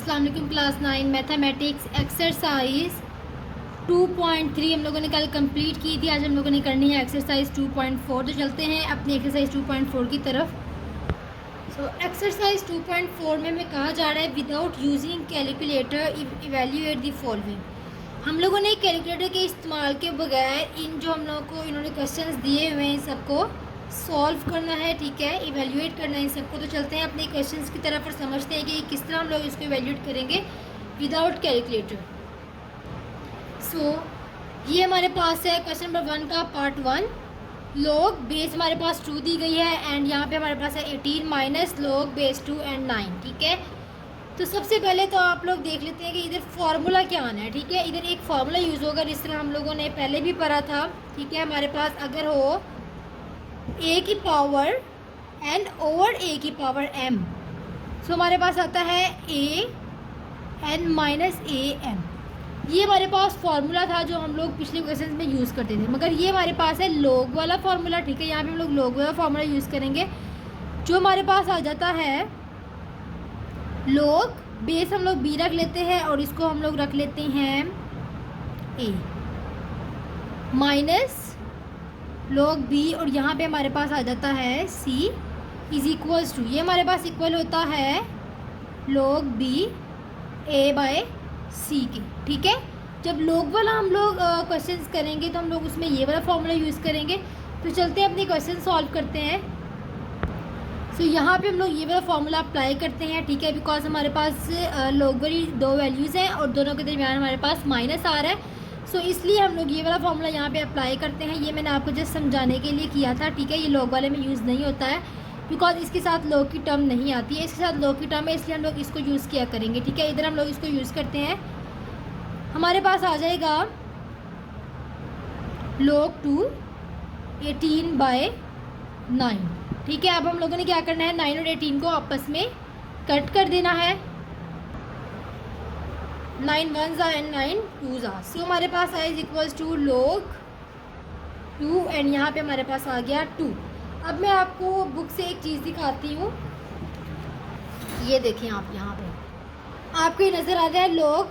अस्सलाम वालेकुम class 9 mathematics exercise 2.3 हम लोगों ने कल कंप्लीट की थी। आज हम लोगों ने करनी है एक्सरसाइज 2.4। तो चलते हैं अपनी एक्सरसाइज 2.4 की तरफ। एक्सरसाइज 2.4 में हमें कहा जा रहा है without using calculator evaluate the following. हम लोगों ने कैलकुलेटर के इस्तेमाल के बगैर इन जो हम लोगों को इन्होंने क्वेश्चंस दिए हुए हैं सबको सॉल्व करना है, ठीक है, इवेल्यूएट करना है इन सबको। तो चलते हैं अपने क्वेश्चंस की तरफ और समझते हैं कि किस तरह हम लोग इसको इवेल्यूएट करेंगे विदाउट कैलकुलेटर। ये हमारे पास है क्वेश्चन नंबर 1 का पार्ट 1। लॉग बेस हमारे पास 2 दी गई है एंड यहाँ पे हमारे पास है 18 माइनस लॉग बेस 2 एंड 9, ठीक है। तो सबसे पहले तो आप लोग देख लेते हैं कि इधर फार्मूला क्या आना है, ठीक है। इधर एक फार्मूला यूज़ होगा जिस तरह हम लोगों ने पहले भी पढ़ा था, ठीक है। हमारे पास अगर हो ए की पावर एन ओवर ए की पावर एम, सो हमारे पास आता है A N minus A M. ये हमारे पास फार्मूला था जो हम लोग पिछले क्वेश्चन में यूज़ करते थे, मगर ये हमारे पास है लॉग वाला फार्मूला, ठीक है। यहाँ पे हम लोग लॉग वाला फार्मूला यूज़ करेंगे जो हमारे पास आ जाता है लॉग बेस हम लोग बी रख लेते हैं और इसको हम लोग रख लेते हैं ए माइनस लॉग बी, और यहाँ पे हमारे पास आ जाता है सी इज इक्वल्स टू, ये हमारे पास इक्वल होता है लॉग बी ए बाय सी के, ठीक है। जब लॉग वाला हम लोग क्वेश्चंस करेंगे तो हम लोग उसमें ये वाला फॉर्मूला यूज़ करेंगे। तो चलते हैं अपने क्वेश्चन सॉल्व करते हैं। यहाँ पे हम लोग ये वाला फॉर्मूला अप्लाई करते हैं, ठीक है, बिकॉज हमारे पास लॉग वाली दो वैल्यूज़ हैं और दोनों के दरमियान हमारे पास माइनस आ रहा है। इसलिए हम लोग ये वाला फॉर्मूला यहाँ पे अप्लाई करते हैं। ये मैंने आपको जस्ट समझाने के लिए किया था, ठीक है। ये लॉग वाले में यूज़ नहीं होता है बिकॉज इसके साथ लॉग की टर्म नहीं आती है, इसके साथ लॉग की टर्म है, इसलिए हम लोग इसको यूज़ किया करेंगे, ठीक है। इधर हम लोग इसको यूज़ करते हैं, हमारे पास आ जाएगा लॉग 2 18 बाय 9, ठीक है। अब हम लोगों ने क्या करना है, 9 और 18 को आपस में कट कर देना है। 9 1 एंड 9 2 सो हमारे पास है is equals to log 2 and यहाँ पे हमारे पास आ गया 2। अब मैं आपको बुक से एक चीज़ दिखाती हूँ, ये देखें आप, यहाँ पे आपको ये नज़र आ रहा है लॉग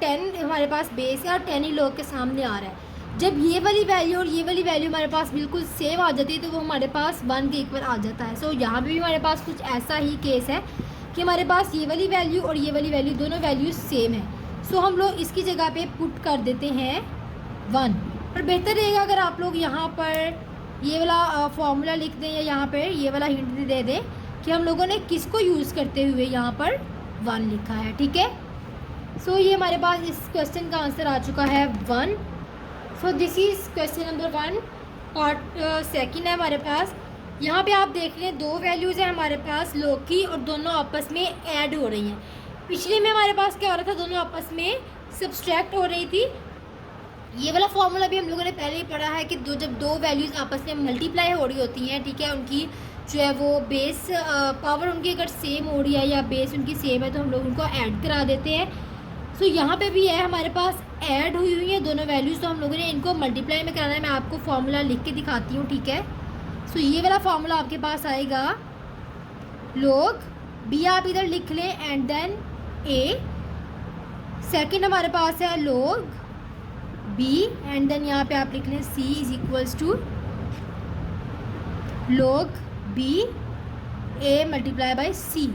10 हमारे पास बेस है और 10 ही लॉग के सामने आ रहा है। जब ये वाली वैल्यू और ये वाली वैल्यू हमारे पास बिल्कुल सेम आ जाती है तो वो हमारे पास 1 के इक्वल आ जाता है। यहाँ पे भी हमारे पास कुछ ऐसा ही केस है कि हमारे पास ये वाली वैल्यू और ये वाली वैल्यू दोनों वैल्यूज सेम है। हम लोग इसकी जगह पे पुट कर देते हैं 1। और बेहतर रहेगा अगर आप लोग यहाँ पर ये वाला फॉर्मूला लिख दें या यहाँ पर ये वाला हिंट दे दें कि हम लोगों ने किसको यूज़ करते हुए यहाँ पर 1 लिखा है, ठीक है। ये हमारे पास इस क्वेश्चन का आंसर आ चुका है 1। This is question number 1 part 2 है हमारे पास। यहाँ पे आप देख लें दो वैल्यूज़ हैं हमारे पास लॉग की और दोनों आपस में ऐड हो रही हैं। पिछले में हमारे पास क्या हो रहा था, दोनों आपस में सब्सट्रैक्ट हो रही थी। ये वाला फॉर्मूला भी हम लोगों ने पहले ही पढ़ा है कि जब दो वैल्यूज़ आपस में मल्टीप्लाई हो रही होती हैं, ठीक है, उनकी जो है वो बेस पावर उनकी अगर सेम हो रही है या बेस उनकी सेम है तो हम लोग उनको ऐड करा देते हैं। यहाँ पे भी है हमारे पास ऐड हुई हुई है दोनों वैल्यूज़, तो हम लोगों ने इनको मल्टीप्लाई में कराना है। मैं आपको फार्मूला लिख के दिखाती हूँ, ठीक है। ये वाला फार्मूला आपके पास आएगा लॉग बी, आप इधर लिख लें एंड देन ए। सेकंड हमारे पास है लॉग बी एंड देन यहाँ पे आप लिख लें c is equals to log b a multiply by c.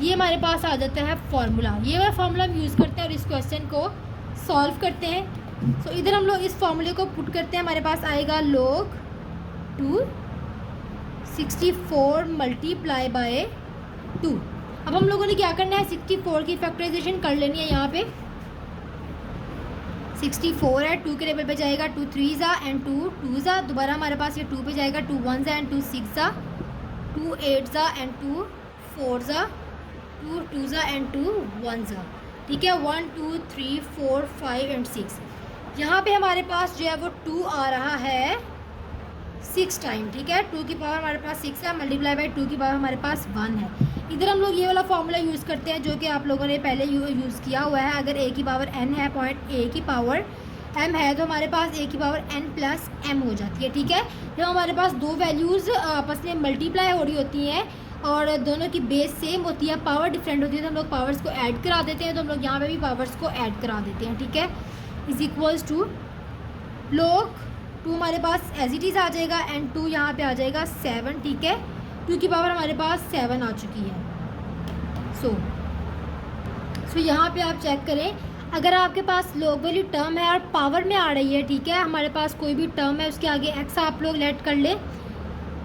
ये हमारे पास आ जाता है फार्मूला। ये वाला फार्मूला हम यूज़ करते हैं और इस क्वेश्चन को सॉल्व करते हैं। इधर हम लोग इस फार्मूले को पुट करते हैं, हमारे पास आएगा log 2 64 मल्टीप्लाई बाय 2। अब हम लोगों ने क्या करना है, 64 की फैक्टराइजेशन कर लेनी है। यहाँ पे 64 है, 2 के टेबल पे जाएगा 2 3 एंड 2 2 दोबारा हमारे पास ये 2 पे जाएगा 2 1 एंड 2 6 2 8 एंड 2 4 2 2 एंड 2 1, ठीक है। 1 2 3 4 5 एंड 6। यहाँ पे हमारे पास जो है वो 2 आ रहा है 6 टाइम, ठीक है। 2 की पावर हमारे पास 6 है, मल्टीप्लाई बाय 2 की पावर हमारे पास 1 है। इधर हम लोग ये वाला फॉर्मूला यूज़ करते हैं जो कि आप लोगों ने पहले यूज़ किया हुआ है। अगर a की पावर n है, पॉइंट a की पावर m है, तो हमारे पास a की पावर n प्लस m हो जाती है, ठीक है। जब हमारे पास दो वैल्यूज़ आपस में मल्टीप्लाई हो रही होती हैं और दोनों की बेस सेम होती है, पावर डिफरेंट होती है, तो हम लोग पावर्स को ऐड करा देते हैं। तो हम लोग यहाँ पे भी पावर्स को ऐड करा देते हैं, ठीक है। इज इक्वल्स टू log 2 हमारे पास एज इट इज़ आ जाएगा एंड 2 यहाँ पे आ जाएगा 7, ठीक है। 2 की पावर हमारे पास 7 आ चुकी है। सो यहाँ पे आप चेक करें, अगर आपके पास log वैल्यू टर्म है और पावर में आ रही है, ठीक है, हमारे पास कोई भी टर्म है उसके आगे x आप लोग लेट कर ले,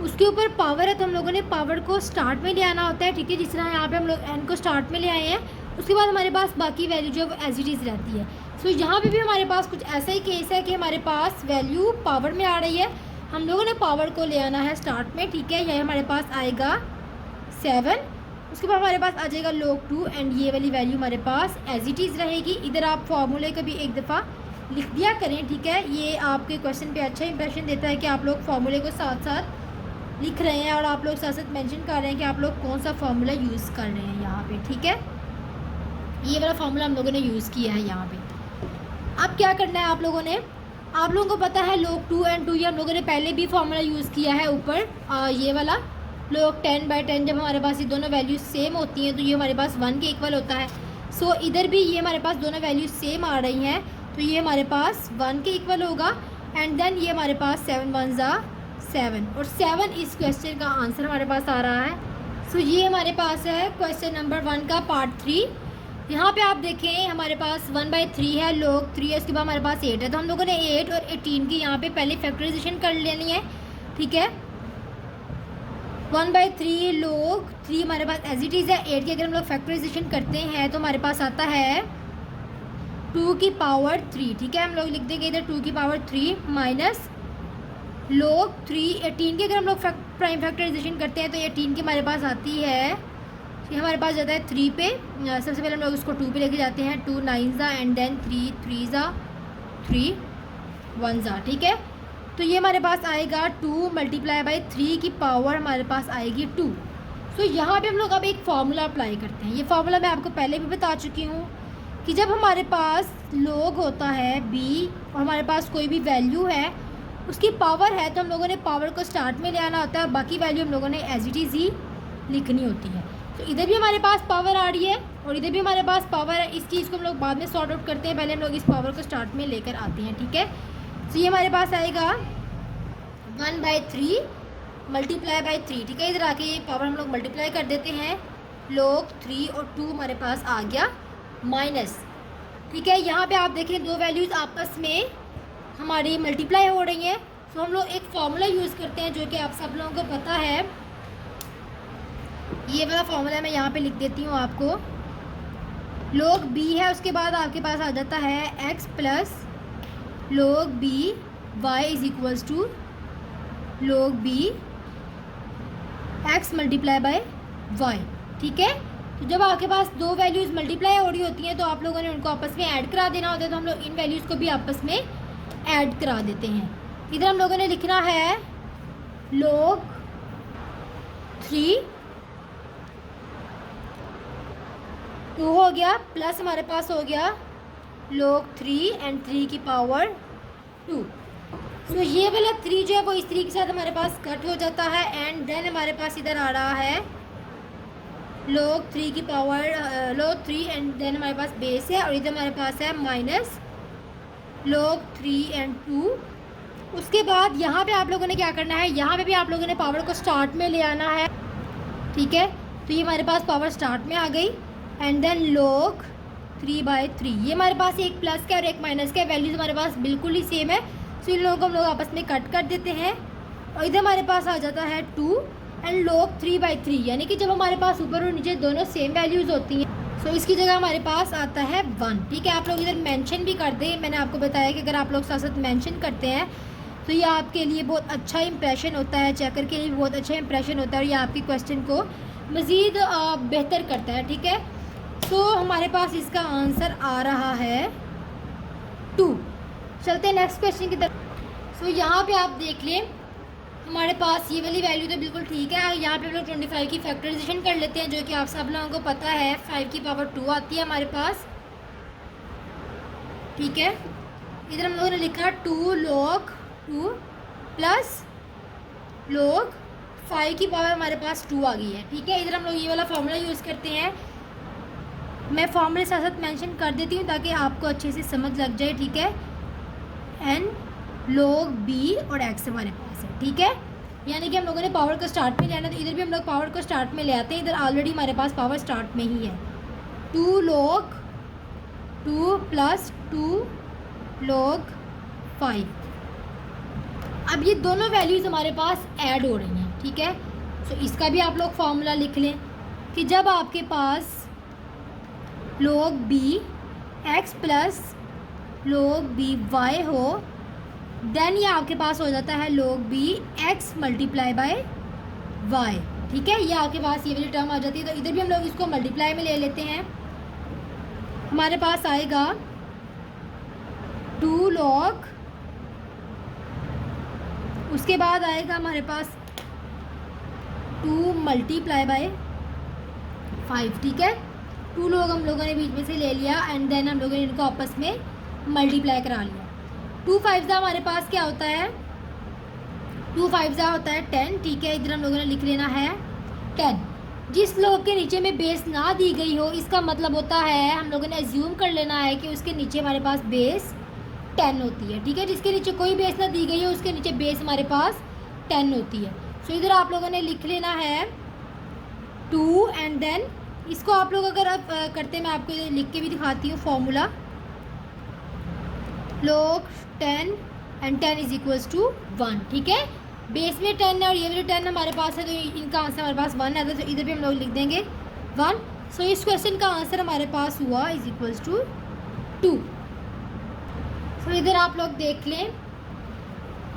उसके ऊपर पावर है तो हम लोगों ने पावर को स्टार्ट में ले आना होता है, ठीक है। जिस तरह यहाँ पे हम लोग n को स्टार्ट में ले आए हैं, उसके बाद हमारे पास बाकी वैल्यू जो है वो एज इट इज़ रहती है। सो यहाँ पे भी हमारे पास कुछ ऐसा ही केस है कि हमारे पास वैल्यू पावर में आ रही है, हम लोगों ने पावर को ले आना है स्टार्ट में, ठीक है। यह हमारे पास आएगा 7, उसके बाद हमारे पास आ जाएगा log 2 एंड ये वाली वैल्यू हमारे पास एज इट इज़ रहेगी। इधर आप फार्मूले का भी एक दफ़ा लिख दिया करें, ठीक है। ये आपके क्वेश्चन पे अच्छा इंप्रेशन देता है कि आप लोग फार्मूले को साथ साथ लिख रहे हैं और आप लोग साथ साथ मेंशन कर रहे हैं कि आप लोग कौन सा फार्मूला यूज़ कर रहे हैं यहाँ पे, ठीक है। ये वाला फार्मूला हम लोगों ने यूज़ किया है यहाँ पे। अब क्या करना है आप लोगों को पता है log 2 एंड 2 ये हम लोगों ने पहले भी फार्मूला यूज़ किया है ऊपर, ये वाला log 10/10 जब हमारे पास ये दोनों वैल्यूज सेम होती हैं तो ये हमारे पास 1 के इक्वल होता है। सो इधर भी ये हमारे पास दोनों वैल्यूज सेम आ रही हैं तो ये हमारे पास 1 के इक्वल होगा एंड देन ये हमारे पास 7 1 7 और 7 इस क्वेश्चन का आंसर हमारे पास आ रहा है। सो ये हमारे पास है क्वेश्चन नंबर 1 का पार्ट 3। यहाँ पे आप देखें हमारे पास 1/3 है, log 3 है, उसके बाद हमारे पास 8 है। तो हम लोगों ने 8 और 18 की यहाँ पे पहले फैक्टराइजेशन कर लेनी है, ठीक है। 1/3 log 3 हमारे पास एज इट इज़ है, 8 की अगर हम लोग फैक्टराइजेशन करते हैं तो हमारे पास आता है 2 की पावर 3, ठीक है। हम लोग लिख देंगे इधर 2 की पावर 3 माइनस log 3 18 की अगर हम लोग प्राइम फैक्टराइजेशन करते हैं तो 18 की हमारे पास आती है, ये हमारे पास जाता है 3 पे। सबसे पहले हम लोग उसको 2 पे लेके जाते हैं, 2 9 एंड देन 3 3 3 1, ठीक है। तो ये हमारे पास आएगा 2 × 3 की पावर हमारे पास आएगी 2। सो यहाँ पे हम लोग अब एक फार्मूला अप्लाई करते हैं। ये फार्मूला मैं आपको पहले भी बता चुकी हूँ कि जब हमारे पास log होता है b और हमारे पास कोई भी वैल्यू है उसकी पावर है तो हम लोगों ने पावर को स्टार्ट में ले आना होता है और बाकी वैल्यू हम लोगों ने एज इट इज़ ही लिखनी होती है। तो इधर भी हमारे पास पावर आ रही है और इधर भी हमारे पास पावर है, इस चीज़ को हम लोग बाद में सॉर्ट आउट करते हैं, पहले हम लोग इस पावर को स्टार्ट में लेकर आते हैं, ठीक है। तो ये हमारे पास आएगा 1/3 × 3, ठीक है। इधर आके ये पावर हम लोग मल्टीप्लाई कर देते हैं, log 3 और 2 हमारे पास आ गया माइनस, ठीक है। यहाँ पे आप देखें दो वैल्यूज़ आपस में हमारी मल्टीप्लाई हो रही हैं। तो हम लोग एक फार्मूला यूज़ करते हैं जो कि आप सब लोगों को पता है, ये वाला फार्मूला मैं यहाँ पे लिख देती हूँ आपको। log b है, उसके बाद आपके पास आ जाता है x plus log b y is equals to log b x × y, ठीक है। तो जब आपके पास दो वैल्यूज़ मल्टीप्लाई हो रही होती हैं तो आप लोगों ने उनको आपस में ऐड करा देना होता है, तो हम लोग इन वैल्यूज़ को भी आपस में ऐड करा देते हैं। इधर हम लोगों ने लिखना है log 3 2 हो गया प्लस हमारे पास हो गया log 3 एंड 3 की पावर 2। सो ये वाला 3 जो है वो इस 3 के साथ हमारे पास कट हो जाता है एंड देन हमारे पास इधर आ रहा है log 3 की पावर log 3 एंड देन हमारे पास बेस है और इधर हमारे पास है माइनस log 3 एंड 2। उसके बाद यहाँ पे आप लोगों ने क्या करना है, यहाँ पे भी आप लोगों ने पावर को स्टार्ट में ले आना है, ठीक है। तो ये हमारे पास पावर स्टार्ट में आ गई एंड देन log 3/3, ये हमारे पास एक प्लस का और एक माइनस का, वैल्यूज़ हमारे पास बिल्कुल ही सेम है। सो इन लोगों को हम लोग आपस में कट कर देते हैं और इधर हमारे पास आ जाता है 2 एंड log 3/3, यानी कि जब हमारे पास ऊपर और नीचे दोनों सेम वैल्यूज़ होती हैं सो इसकी जगह हमारे पास आता है 1, ठीक है। आप लोग इधर मेंशन भी कर दें, मैंने आपको बताया कि अगर आप लोग साथ साथ मेंशन करते हैं तो ये आपके लिए बहुत अच्छा इंप्रेशन होता है, चेकर के लिए भी बहुत अच्छा इंप्रेशन होता है और ये आपके क्वेश्चन को मज़ीद बेहतर करता है, ठीक है। सो हमारे पास इसका आंसर आ रहा है 2। चलते हैं नेक्स्ट क्वेश्चन की तरफ। सो यहाँ पे आप देख लें हमारे पास ये वाली वैल्यू तो बिल्कुल ठीक है। यहाँ पे हम लोग 25 की फैक्टराइजेशन कर लेते हैं जो कि आप सब लोगों को पता है 5 की पावर 2 आती है हमारे पास, ठीक है। इधर हम लोगों ने लिखा 2 log 2 प्लस log 5 की पावर हमारे पास 2 आ गई है, ठीक है। इधर हम लोग ये वाला फार्मूला यूज़ करते हैं, मैं फार्मूले साथ साथ मेंशन कर देती हूँ ताकि आपको अच्छे से समझ लग जाए, ठीक है। n log b और x हमारे पास है, ठीक है। यानी कि हम लोगों ने पावर को स्टार्ट में लेना, तो इधर भी हम लोग पावर को स्टार्ट में ले आते हैं। इधर ऑलरेडी हमारे पास पावर स्टार्ट में ही है, 2 log 2 प्लस 2 log 5। अब ये दोनों वैल्यूज़ हमारे पास ऐड हो रही हैं, ठीक है। सो इसका भी आप लोग फार्मूला लिख लें कि जब आपके पास log b x plus log b y हो, देन ये आपके पास हो जाता है log b x multiply by y, ठीक है। ये आपके पास ये वाली टर्म आ जाती है। तो इधर भी हम लोग इसको मल्टीप्लाई में ले लेते हैं, हमारे पास आएगा 2 log, उसके बाद आएगा हमारे पास 2 मल्टीप्लाई बाय 5, ठीक है। 2 लोग हम लोगों ने बीच में से ले लिया एंड देन हम लोगों ने इनको आपस में मल्टीप्लाई करा लिया। 2 5 हमारे पास क्या होता है, 2 5 होता है 10, ठीक है। इधर हम लोगों ने लिख लेना है 10। जिस लोग के नीचे में बेस ना दी गई हो, इसका मतलब होता है हम लोगों ने एज्यूम कर लेना है कि उसके नीचे हमारे पास बेस 10 होती है, ठीक है। जिसके नीचे कोई बेस ना दी गई हो उसके नीचे बेस हमारे पास 10 होती है। सो इधर आप लोगों ने लिख लेना है 2 एंड देन इसको आप लोग अगर आप करते मैं आपको लिख के भी दिखाती हूँ formula, log 10 and 10 is equals to 1, ठीक है। बेस में 10 है और ये भी 10 हमारे पास है, तो इनका आंसर हमारे पास 1 है, तो इधर भी हम लोग लिख देंगे 1। सो इस क्वेश्चन का आंसर हमारे पास हुआ इज इक्वल्स टू 2। सो इधर आप लोग देख लें,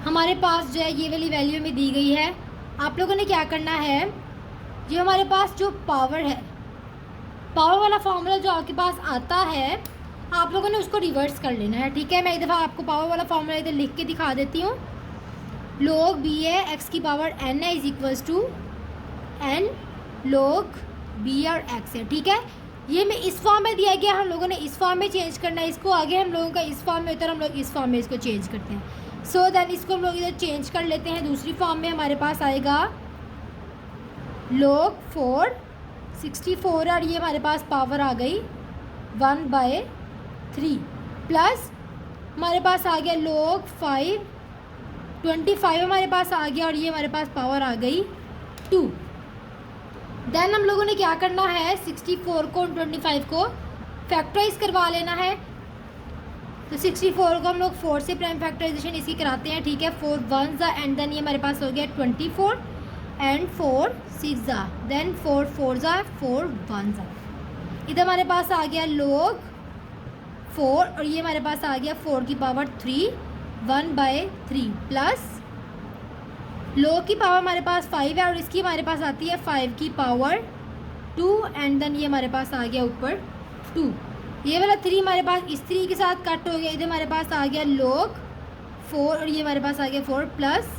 हमारे पास जो है ये वाली वैल्यू में दी गई है। आप लोगों ने क्या करना है, जो हमारे पास जो पावर है, पावर वाला फार्मूला जो आपके पास आता है, आप लोगों ने उसको रिवर्स कर लेना है, ठीक है। मैं एक दफ़ा आपको पावर वाला फार्मूला इधर लिख के दिखा देती हूँ। log b है, x की पावर n है, is equals to n log b और x है, ठीक है। ये में इस फॉर्म में दिया गया, हम लोगों ने इस फॉर्म में चेंज करना है इसको। आगे हम लोगों का इस फॉर्म में होता है, हम लोग इस फॉर्म में इसको चेंज करते हैं। सो देन इसको हम लोग इधर चेंज कर लेते हैं। दूसरी फॉर्म में हमारे पास आएगा log 4 64 और ये हमारे पास पावर आ गई 1/3 प्लस हमारे पास आ गया log 5 25 हमारे पास आ गया और ये हमारे पास पावर आ गई 2। देन हम लोगों ने क्या करना है, 64 को 25 को फैक्टराइज करवा लेना है। तो 64 को हम लोग 4 से प्राइम फैक्टराइजेशन इसकी कराते हैं, ठीक है। 4 1 एंड देन ये हमारे पास हो गया 24 एंड 4 6 देन 4 4 4 1 इधर हमारे पास आ गया log 4 और ये हमारे पास आ गया 4 की पावर 3 1/3 प्लस log की पावर हमारे पास 5 है और इसकी हमारे पास आती है 5 की पावर 2 एंड देन ये हमारे पास आ गया ऊपर 2। ये वाला 3 हमारे पास इस 3 के साथ कट हो गया। इधर हमारे पास आ गया log 4 और ये हमारे पास आ गया 4 प्लस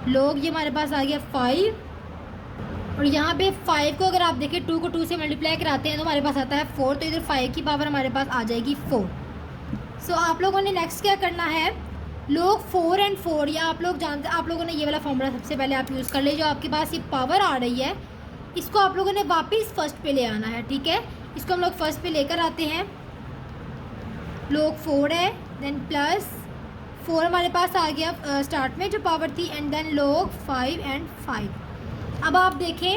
log ये हमारे पास आ गया 5 और यहाँ पे 5 को अगर आप देखें 2 को 2 से मल्टीप्लाई कराते हैं तो हमारे पास आता है 4, तो इधर 5 की पावर हमारे पास आ जाएगी 4। सो आप लोगों ने नेक्स्ट क्या करना है, log 4 एंड 4 या आप लोग जानते हैं, आप लोगों ने ये वाला फॉर्मूला सबसे पहले आप यूज़ कर ले। जो आपके पास ये पावर आ रही है इसको आप लोगों ने वापस फर्स्ट पे ले आना है, ठीक है। इसको हम लोग फर्स्ट पे लेकर आते हैं। log 4 है देन प्लस 4 हमारे पास आ गया स्टार्ट में जो पावर थी एंड देन log 5 एंड 5। अब आप देखें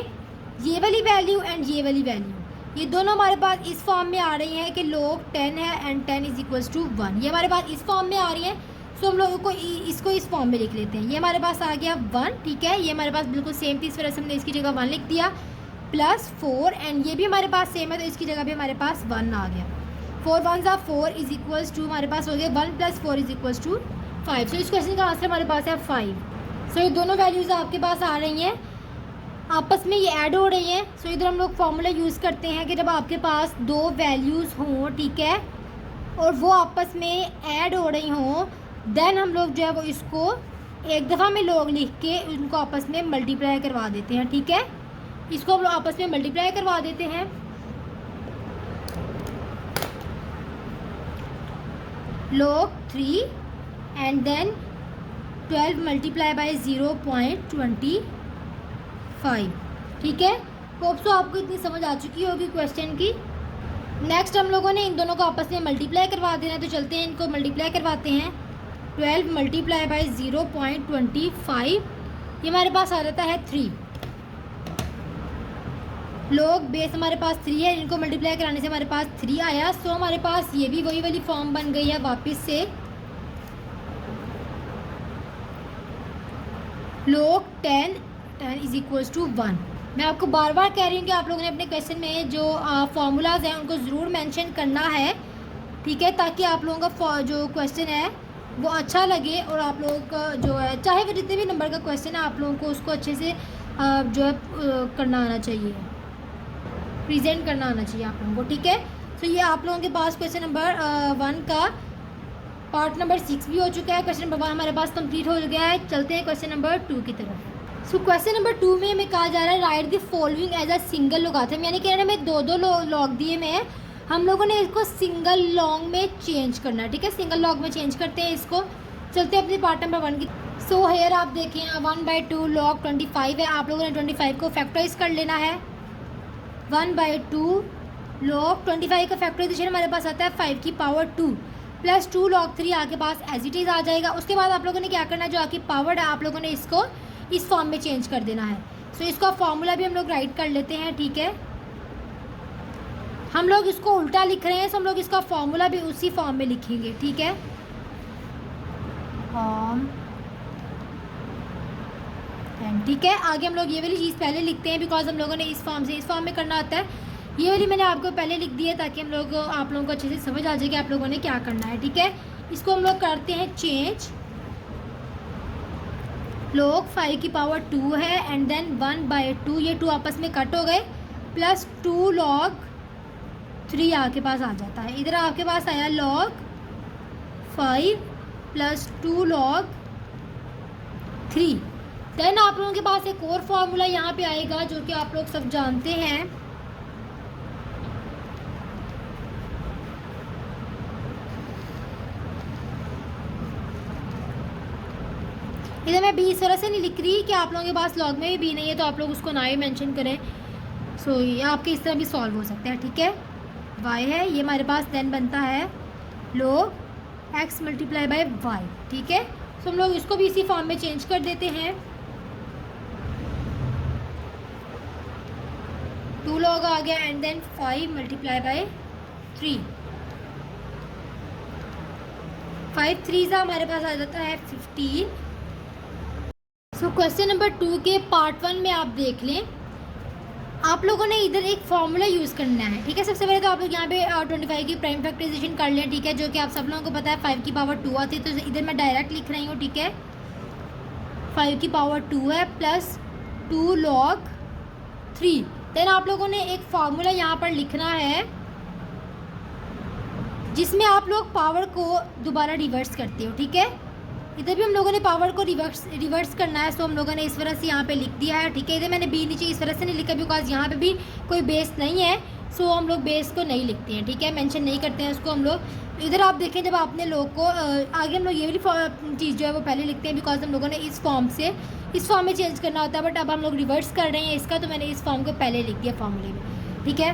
ये वाली वैल्यू एंड ये वाली वैल्यू, ये दोनों हमारे पास इस फॉर्म में आ रही हैं कि log 10 है एंड 10 इज इक्वल्स टू 1। ये हमारे पास इस फॉर्म में आ रही है, सो हम लोगों को इसको इस फॉर्म में लिख लेते हैं। ये हमारे पास आ गया 1, ठीक है। ये हमारे पास बिल्कुल सेम थी, इस वजह से हमने इसकी जगह 1 लिख दिया प्लस 4 एंड ये भी हमारे पास सेम है तो इसकी जगह भी हमारे पास 1 आ गया। 4 1 4 इज इक्वल्स टू हमारे पास हो गया 1 प्लस 4 इज इक्वल्स टू 5। सो इस क्वेश्चन का आंसर हमारे पास है 5। सो ये दोनों वैल्यूज़ आपके पास आ रही हैं, आपस में ये ऐड हो रही हैं। सो इधर हम लोग फार्मूला यूज़ करते हैं कि जब आपके पास दो वैल्यूज़ हों, ठीक है, और वो आपस में ऐड हो रही हों, देन हम लोग जो है वो इसको एक दफ़ा में log लिख के उनको आपस में मल्टीप्लाई करवा देते हैं, ठीक है। इसको हम लोग आपस में मल्टीप्लाई करवा देते हैं। log 3 and then 12 multiply by 0.25। ठीक है, होप सो आपको इतनी समझ आ चुकी होगी क्वेश्चन की। नेक्स्ट हम लोगों ने इन दोनों को आपस में मल्टीप्लाई करवा देना है, तो चलते हैं इनको मल्टीप्लाई करवाते हैं। 12 मल्टीप्लाई बाई 0.25, ये हमारे पास आ जाता है 3। लोग बेस हमारे पास 3 है, इनको मल्टीप्लाई कराने से हमारे पास 3 आया। सो हमारे पास ये भी वही वाली फॉर्म बन गई है वापस से। लोग 10 इज इक्वल्स टू 1। मैं आपको बार बार कह रही हूँ कि आप लोगों ने अपने क्वेश्चन में जो फार्मूलाज हैं उनको ज़रूर मेंशन करना है, ठीक है, ताकि आप लोगों का जो क्वेश्चन है वो अच्छा लगे और आप लोगों का जो है, चाहे वो जितने भी नंबर का क्वेश्चन है, आप लोगों को उसको अच्छे से जो है करना आना चाहिए, प्रेजेंट करना आना चाहिए आप लोगों को। ठीक है, तो ये आप लोगों के पास क्वेश्चन नंबर 1 का पार्ट नंबर 6 भी हो चुका है। क्वेश्चन नंबर 1 हमारे पास कंप्लीट हो गया है। चलते हैं क्वेश्चन नंबर 2 की तरफ। सो क्वेश्चन नंबर 2 में हमें कहा जा रहा है write the following as a single logarithm, यानी कि हमें दो लॉग दिए में है, हम लोगों ने इसको सिंगल लॉन्ग में चेंज करना है। ठीक है, सिंगल लॉग में चेंज करते हैं इसको। चलते हैं अपने पार्ट नंबर 1 की। सो हेयर आप देखें 1/2 log 25 है, आप लोगों ने 25 को फैक्टराइज कर लेना है। 1/2 log 25 का फैक्टराइजेशन हमारे पास आता है 5 की पावर 2 प्लस 2 log 3 आपके पास एज इट इज़ आ जाएगा। उसके बाद आप लोगों ने क्या करना है, जो आपकी पावर है आप लोगों ने इसको इस फॉर्म में चेंज कर देना है। सो इसका फॉर्मूला भी हम लोग राइट कर लेते हैं। ठीक है, हम लोग इसको उल्टा लिख रहे हैं, तो हम लोग इसका फॉर्मूला भी उसी फॉर्म में लिखेंगे। ठीक है, ठीक है, आगे हम लोग ये वाली चीज़ पहले लिखते हैं, बिकॉज हम लोगों ने इस फॉर्म से इस फॉर्म में करना होता है। ये वाली मैंने आपको पहले लिख दी है ताकि हम लोग आप लोगों को अच्छे से समझ आ जाए कि आप लोगों ने क्या करना है। ठीक है, इसको हम लोग करते हैं चेंज। log 5 की पावर 2 है एंड देन 1/2, ये 2 आपस में कट हो गए, प्लस 2 log 3 आपके पास आ जाता है। इधर आपके पास आया log 5 प्लस 2 log 3। देन आप लोगों के पास एक और फॉर्मूला यहाँ पे आएगा जो कि आप लोग सब जानते हैं। इधर मैं बी इस तरह से नहीं लिख रही कि आप लोगों के पास लॉग में भी बी नहीं है तो आप लोग उसको ना ही मेंशन करें। सो ये आपके इस तरह भी सॉल्व हो सकता है। ठीक है, वाई है ये हमारे पास, देन बनता है log x multiply by y. ठीक है, तो हम लोग इसको भी इसी फॉर्म में चेंज कर देते हैं। 2 log आ गया एंड देन 5 मल्टीप्लाई बाय 3। 5 3 हमारे पास आ जाता है 15। सो क्वेश्चन नंबर 2 के पार्ट 1 में आप देख लें, आप लोगों ने इधर एक फार्मूला यूज़ करना है। ठीक है, सबसे पहले तो आप लोग यहाँ पे 25 की प्राइम फैक्टराइजेशन कर लें। ठीक है, जो कि आप सब लोगों को पता है 5 की पावर 2 आती है, तो इधर मैं डायरेक्ट लिख रही हूँ। ठीक है, 5 की पावर 2 है प्लस 2 log 3। देन आप लोगों ने एक फार्मूला यहाँ पर लिखना है जिसमें आप लोग पावर को दोबारा रिवर्स करते हो। ठीक है, इधर भी हम लोगों ने पावर को रिवर्स करना है, सो हम लोगों ने इस तरह से यहाँ पे लिख दिया है। ठीक है, इधर मैंने बी नीचे इस तरह से नहीं लिखा बिकॉज यहाँ पे भी कोई बेस नहीं है, सो हम लोग बेस को नहीं लिखते हैं। ठीक है, मेंशन नहीं करते हैं उसको हम लोग। इधर आप देखें जब आपने लोग को आगे हम लोग ये वाली चीज़ जो है वो पहले लिखते हैं बिकॉज हम लोगों ने इस फॉर्म से इस फॉर्म में चेंज करना होता है, बट अब हम लोग रिवर्स कर रहे हैं इसका, तो मैंने इस फॉर्म को पहले लिख दिया फॉर्मूले में। ठीक है,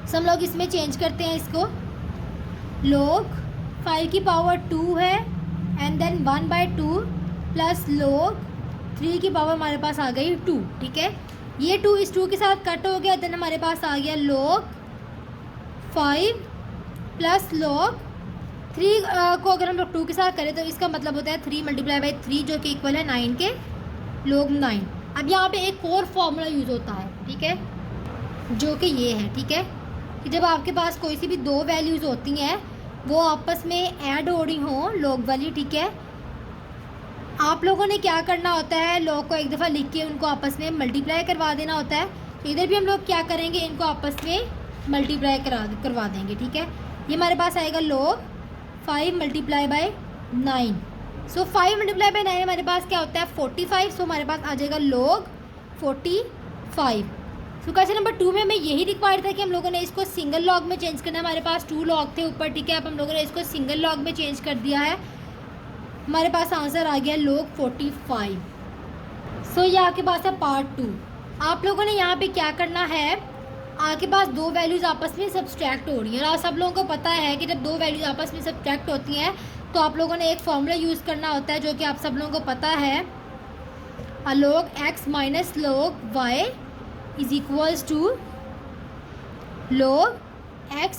सो हम लोग इसमें चेंज करते हैं इसको। log 5 की पावर 2 है एंड देन 1/2 प्लस log 3 की पावर हमारे पास आ गई 2। ठीक है, ये 2 इस 2 के साथ कट हो गया, देन हमारे पास आ गया log 5 प्लस log 3 को अगर हम लोग 2 के साथ करें तो इसका मतलब होता है 3 मल्टीप्लाई बाई 3 जो कि इक्वल है 9 के log 9। अब यहाँ पे एक और फॉर्मूला यूज़ होता है। ठीक है, जो कि ये है। ठीक है, कि जब आपके पास कोई सी भी दो वैल्यूज़ होती हैं वो आपस में ऐड हो रही हों log वाली। ठीक है, आप लोगों ने क्या करना होता है, log को एक दफ़ा लिख के उनको आपस में मल्टीप्लाई करवा देना होता है। तो इधर भी हम लोग क्या करेंगे, इनको आपस में मल्टीप्लाई करवा देंगे। ठीक है, ये हमारे पास आएगा log 5 multiply by 9। So 5 multiply by 9 हमारे पास क्या होता है 45। सो हमारे पास आ जाएगा log 45। सो क्वेश्चन नंबर 2 में हमें यही रिक्वायर्ड था कि हम लोगों ने इसको सिंगल लॉग में चेंज करना है। हमारे पास 2 log थे ऊपर। ठीक है, अब हम लोगों ने इसको सिंगल लॉग में चेंज कर दिया है। हमारे पास आंसर आ गया log 45। सो ये आपके पास है पार्ट 2। आप लोगों ने यहाँ पे क्या करना है, आपके पास दो वैल्यूज़ आपस में सब्सट्रैक्ट हो रही हैं और आप सब लोगों को पता है कि जब दो वैल्यूज़ आपस में सब्सट्रैक्ट होती हैं तो आप लोगों ने एक फॉर्मूला यूज़ करना होता है जो कि आप सब लोगों को पता है, log x minus log y is equals to log x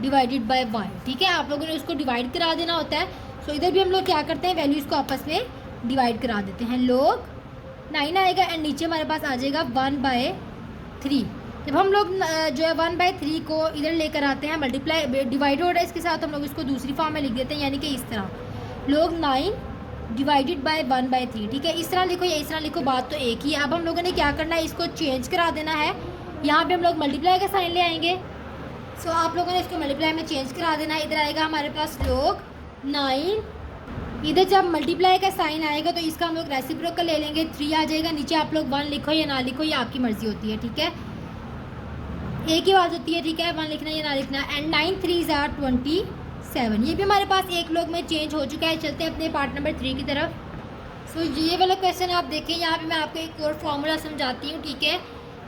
divided by y। ठीक है, आप लोगों ने उसको डिवाइड करा देना होता है। सो इधर भी हम लोग क्या करते हैं, वैल्यूज़ को आपस में डिवाइड करा देते हैं। log 9 आएगा एंड नीचे हमारे पास आ जाएगा 1/3। जब हम लोग जो है 1/3 को इधर लेकर आते हैं, मल्टीप्लाई डिवाइड हो रहा है इसके साथ, हम लोग इसको दूसरी फॉर्म में लिख देते हैं, यानी कि इस तरह log 9 डिवाइडेड बाय 1/3। ठीक है, इस तरह लिखो या इस तरह लिखो, बात तो एक ही है। अब हम लोगों ने क्या करना है, इसको चेंज करा देना है। यहाँ पे हम लोग मल्टीप्लाई का साइन ले आएंगे। सो आप लोगों ने इसको मल्टीप्लाई में चेंज करा देना है। इधर आएगा हमारे पास log 9, इधर जब मल्टीप्लाई का साइन आएगा तो इसका हम लोग रेसिप्रोकल ले लेंगे, 3 आ जाएगा। नीचे आप लोग 1 लिखो या ना लिखो, ये आपकी मर्जी होती है। ठीक है, एक ही बात होती है। ठीक है, 1 लिखना या ना लिखना। And 9 3 are 27। ये भी हमारे पास एक log में चेंज हो चुका है। चलते हैं अपने पार्ट नंबर 3 की तरफ। सो ये वाला क्वेश्चन आप देखें, यहाँ पे मैं आपको एक और फॉर्मूला समझाती हूँ। ठीक है,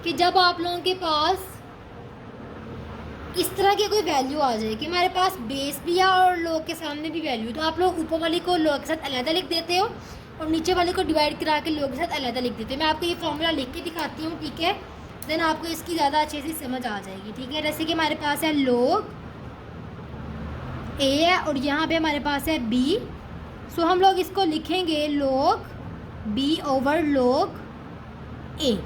कि जब आप लोगों के पास इस तरह की कोई वैल्यू आ जाए कि हमारे पास बेस भी है और log के सामने भी वैल्यू, तो आप लोग ऊपर वाली को log के साथ अलग लिख देते हो और नीचे वाले को डिवाइड करा के log के साथ अलग लिख देते हो। मैं आपको ये फॉर्मूला लिख के दिखाती हूँ। ठीक है, देन आपको इसकी ज़्यादा अच्छे से समझ आ जाएगी। ठीक है, जैसे कि हमारे पास है log a है और यहाँ पे हमारे पास है b। सो हम लोग इसको लिखेंगे log b over log a।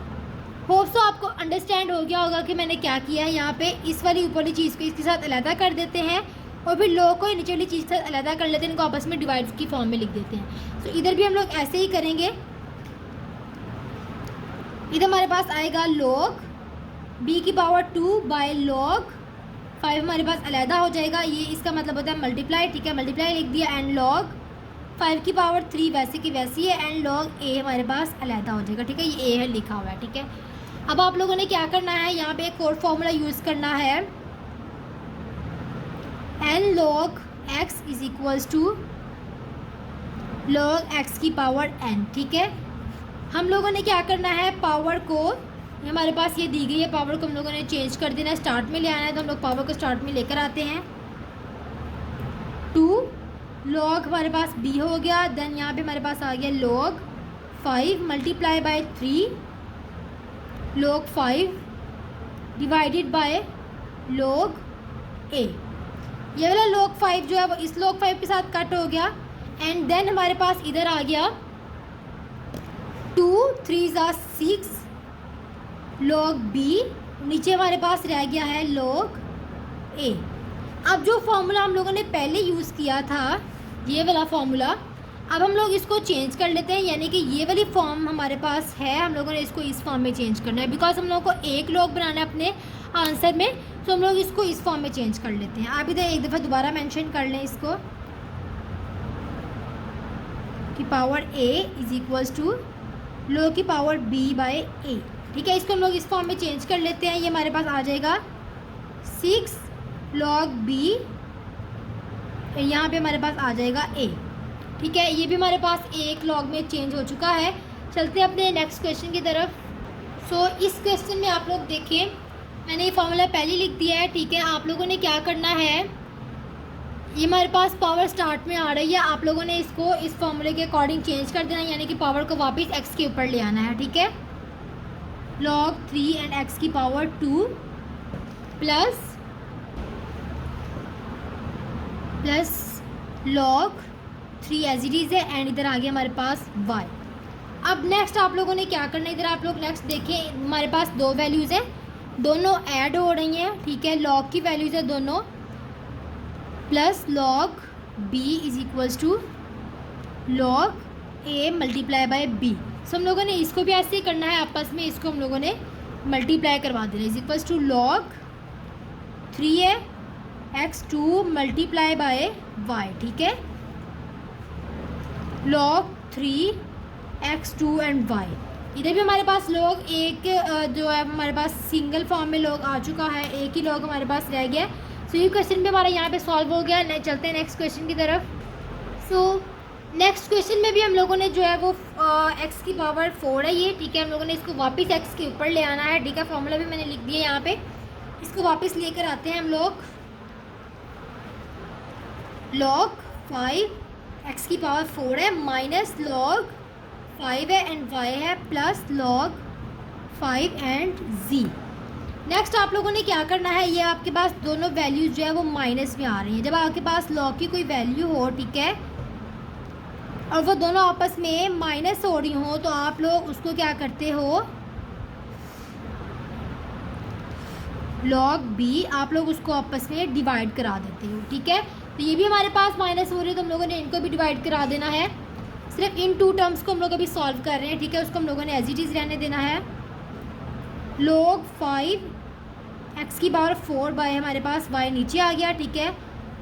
Hope so आपको अंडरस्टैंड हो गया होगा कि मैंने क्या किया है। यहाँ पे इस वाली ऊपर वाली चीज़ को इसके साथ अलग कर देते हैं और फिर log को नीचे वाली चीज़ के साथ अलग कर लेते हैं, इनको आपस में डिवाइड की फॉर्म में लिख देते हैं। सो इधर भी हम लोग ऐसे ही करेंगे। इधर हमारे पास आएगा log b की पावर 2 बाय log 5 हमारे पास अलहदा हो जाएगा, ये इसका मतलब होता है मल्टीप्लाई। ठीक है, मल्टीप्लाई लिख दिया एंड log 5 की पावर 3 वैसे की वैसी है एंड log a हमारे पास अलहदा हो जाएगा। ठीक है, ये a है लिखा हुआ है। ठीक है, अब आप लोगों ने क्या करना है, यहाँ पे एक और फॉर्मूला यूज़ करना है, n log x is equals to log x की पावर n। ठीक है, हम लोगों ने क्या करना है, पावर को हमारे पास ये दी गई है, पावर को हम लोगों ने चेंज कर देना है, स्टार्ट में ले आना है। तो हम लोग पावर को स्टार्ट में लेकर आते हैं। 2 log हमारे पास b हो गया, देन यहाँ पे हमारे पास आ गया log 5 multiply by 3 log 5 divided by log a। ये वाला log 5 जो है वो इस log 5 के साथ कट हो गया एंड देन हमारे पास इधर आ गया 2 3 6 log b, नीचे हमारे पास रह गया है log a। अब जो फॉर्मूला हम लोगों ने पहले यूज़ किया था, ये वाला फॉर्मूला, अब हम लोग इसको चेंज कर लेते हैं, यानी कि ये वाली फॉर्म हमारे पास है, हम लोगों ने इसको इस फॉर्म में चेंज करना है बिकॉज हम लोगों को एक log बनाना है अपने आंसर में। तो हम लोग इसको इस फॉर्म में चेंज कर लेते हैं। आप इधर एक दफ़ा दोबारा मेंशन कर लें इसको कि power a is equals to log की पावर b बाय a। ठीक है, इसको हम लोग इस फॉर्म में चेंज कर लेते हैं। ये हमारे पास आ जाएगा 6 log b, यहाँ पे हमारे पास आ जाएगा a। ठीक है, ये भी हमारे पास एक log में चेंज हो चुका है। चलते हैं अपने नेक्स्ट क्वेश्चन की तरफ। सो इस क्वेश्चन में आप लोग देखें, मैंने ये फार्मूला पहले लिख दिया है। ठीक है, आप लोगों ने क्या करना है, ये हमारे पास पावर स्टार्ट में आ रही है, आप लोगों ने इसको इस फार्मूले के अकॉर्डिंग चेंज कर देना है, यानी कि पावर को वापस x के ऊपर ले आना है। ठीक है, log 3 एंड x की power 2 plus log 3 as it is है एंड इधर आ गया हमारे पास y। अब नेक्स्ट आप लोगों ने क्या करना है, इधर आप लोग नेक्स्ट देखें, हमारे पास दो वैल्यूज़ हैं, दोनों ऐड हो रही हैं। ठीक है, log की वैल्यूज़ है दोनों, plus log b is equals to log a multiply by b। So हम लोगों ने इसको भी ऐसे ही करना है, आपस में इसको हम लोगों ने मल्टीप्लाई करवा देना, is equals to log 3x2 multiply by y। ठीक है, log 3x2 एंड y। इधर भी हमारे पास log एक जो है हमारे पास सिंगल फॉर्म में log आ चुका है, एक ही log हमारे पास रह गया। सो ये क्वेश्चन भी हमारा यहाँ पे सॉल्व हो गया। चलते हैं नेक्स्ट क्वेश्चन की तरफ। सो नेक्स्ट क्वेश्चन में भी हम लोगों ने जो है वो x की पावर 4 है ये, ठीक है। हम लोगों ने इसको वापस x के ऊपर ले आना है, ठीक है। फॉर्मूला भी मैंने लिख दिया यहाँ पे, इसको वापस लेकर आते हैं हम लोग। log 5 x की पावर 4 है माइनस log 5 है एंड y है plus log 5 and z। Next आप लोगों ने क्या करना है, ये आपके पास दोनों वैल्यूज जो है वो माइनस में आ रही हैं। जब आपके पास log की कोई वैल्यू हो, ठीक है, और वो दोनों आपस में माइनस हो रही हो, तो आप लोग उसको क्या करते हो, log b आप लोग उसको आपस में डिवाइड करा देते हो, ठीक है। तो ये भी हमारे पास माइनस हो रही है, तो हम लोगों ने इनको भी डिवाइड करा देना है। सिर्फ इन टू टर्म्स को हम लोग अभी सॉल्व कर रहे हैं, ठीक है। उसको हम लोगों ने एज इट इज़ रहने देना है। log 5 x की पावर 4 बाय हमारे पास y नीचे आ गया, ठीक है,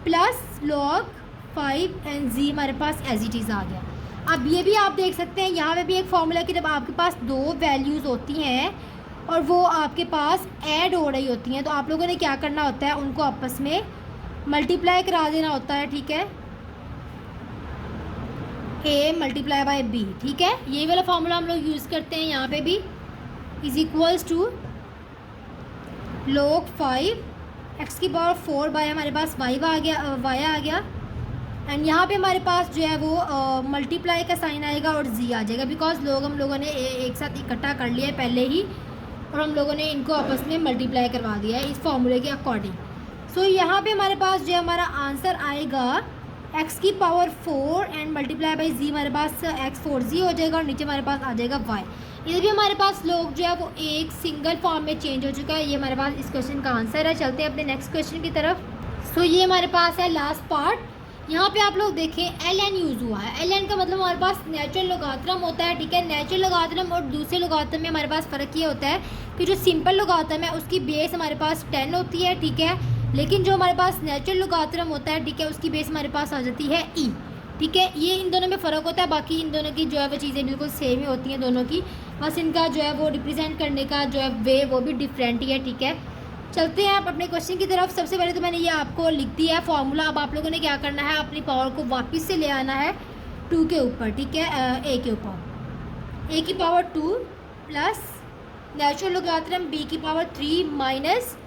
प्लस log 5 एंड z हमारे पास एज इट इज़ आ गया। अब ये भी आप देख सकते हैं, यहाँ पे भी एक फॉर्मूला कि जब आपके पास दो वैल्यूज़ होती हैं और वो आपके पास ऐड हो रही होती हैं, तो आप लोगों ने क्या करना होता है, उनको आपस में मल्टीप्लाई करा देना होता है, ठीक है। a मल्टीप्लाई बाय b, ठीक है। ये वाला फॉर्मूला हम लोग यूज़ करते हैं यहाँ पे भी, is equals to log 5 x की पावर 4 बाय हमारे पास y आ गया एंड यहाँ पे हमारे पास जो है वो मल्टीप्लाई का साइन आएगा और z आ जाएगा, बिकॉज हम लोगों ने एक साथ इकट्ठा कर लिया है पहले ही, और हम लोगों ने इनको आपस में मल्टीप्लाई करवा दिया है इस फॉर्मूले के अकॉर्डिंग। सो यहाँ पे हमारे पास जो हमारा आंसर आएगा x की power 4 and multiply by z, हमारे पास x 4z हो जाएगा और नीचे हमारे पास आ जाएगा y। इधर भी हमारे पास लोग जो है वो एक सिंगल फॉर्म में चेंज हो चुका है। ये हमारे पास इस क्वेश्चन का आंसर है। चलते हैं अपने नेक्स्ट क्वेश्चन की तरफ। सो ये हमारे पास है लास्ट पार्ट। यहाँ पे आप लोग देखें ln यूज़ हुआ है। ln का मतलब हमारे पास नेचुरल लोगारिथम होता है, ठीक है। नेचुरल लोगारिथम और दूसरे लोगारिथम में हमारे पास फ़र्क ये होता है कि जो सिंपल लोगारिथम है उसकी बेस हमारे पास 10 होती है, ठीक है, लेकिन जो हमारे पास नेचुरल लोगारिथम होता है, ठीक है, उसकी बेस हमारे पास आ जाती है e, ठीक है। ये इन दोनों में फ़र्क होता है, बाकी इन दोनों की जो है वो चीज़ें बिल्कुल सेम ही होती हैं दोनों की, बस इनका जो है वो रिप्रेजेंट करने का जो है वे वो भी डिफरेंट ही है, ठीक है। चलते हैं आप अपने क्वेश्चन की तरफ। सबसे पहले तो मैंने ये आपको लिख दिया है फॉर्मूला। अब आप लोगों ने क्या करना है, अपनी पावर को वापस से ले आना है 2 के ऊपर, ठीक है, a के ऊपर। a की power 2 plus natural logarithm b की power 3 minus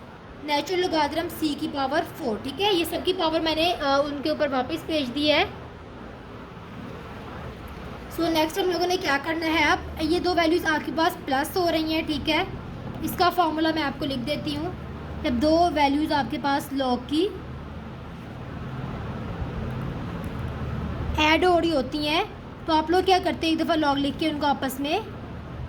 natural logarithm c की पावर 4, ठीक है। ये सब की पावर मैंने उनके ऊपर वापस भेज दी है। सो नेक्स्ट हम लोगों ने क्या करना है, अब ये दो वैल्यूज़ आपके पास प्लस हो रही हैं, ठीक है। इसका फॉर्मूला मैं आपको लिख देती हूँ। जब दो वैल्यूज़ आपके पास लॉग की ऐड हो रही होती हैं, तो आप लोग क्या करते हैं, एक दफ़ा लॉग लिख के उनको आपस में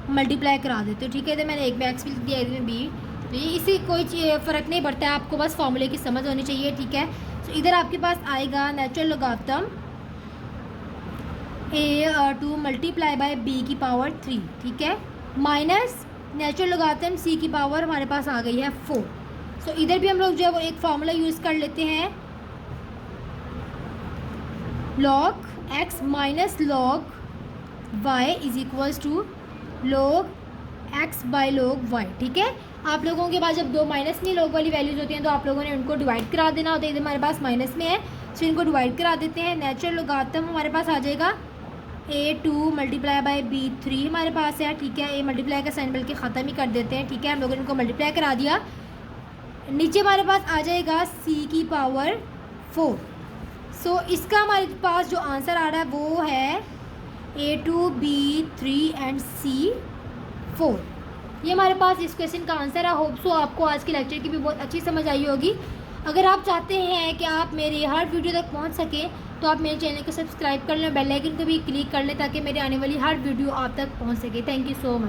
मल्टीप्लाई करा देते हो, ठीक है। तो मैंने एक में एक्स भी लिख दिया, एक में बी, तो ये इससे कोई फ़र्क नहीं पड़ता है, आपको बस फॉर्मूले की समझ होनी चाहिए, ठीक है। तो इधर आपके पास आएगा natural logarithm a2 multiply by b की पावर 3, ठीक है, माइनस नेचुरल लोगारिथम c की पावर हमारे पास आ गई है 4। सो इधर भी हम लोग जो है वो एक फार्मूला यूज़ कर लेते हैं, log x minus log y is equals to log x by log y, ठीक है। आप लोगों के पास जब दो माइनस में log वाली वैल्यूज़ होती हैं, तो आप लोगों ने उनको डिवाइड करा देना होता है। इधर हमारे पास माइनस में है, तो इनको डिवाइड करा देते हैं। नेचुरल लोगारिथम हमारे पास आ जाएगा a2 मल्टीप्लाई बाई b3 हमारे पास है, ठीक है। a मल्टीप्लाई का साइन बल्कि ख़त्म ही कर देते हैं, ठीक है। हम लोगों ने इनको मल्टीप्लाई करा दिया। नीचे हमारे पास आ जाएगा c की पावर 4। सो इसका हमारे पास जो आंसर आ रहा है वो है a2 b3 एंड c4। ये हमारे पास इस क्वेश्चन का आंसर है। होप सो आपको आज के लेक्चर की भी बहुत अच्छी समझ आई होगी। अगर आप चाहते हैं कि आप मेरी हर वीडियो तक पहुंच सकें, तो आप मेरे चैनल को सब्सक्राइब कर लें, बेल आइकन को भी क्लिक कर लें, ताकि मेरे आने वाली हर वीडियो आप तक पहुंच सके। Thank you so much.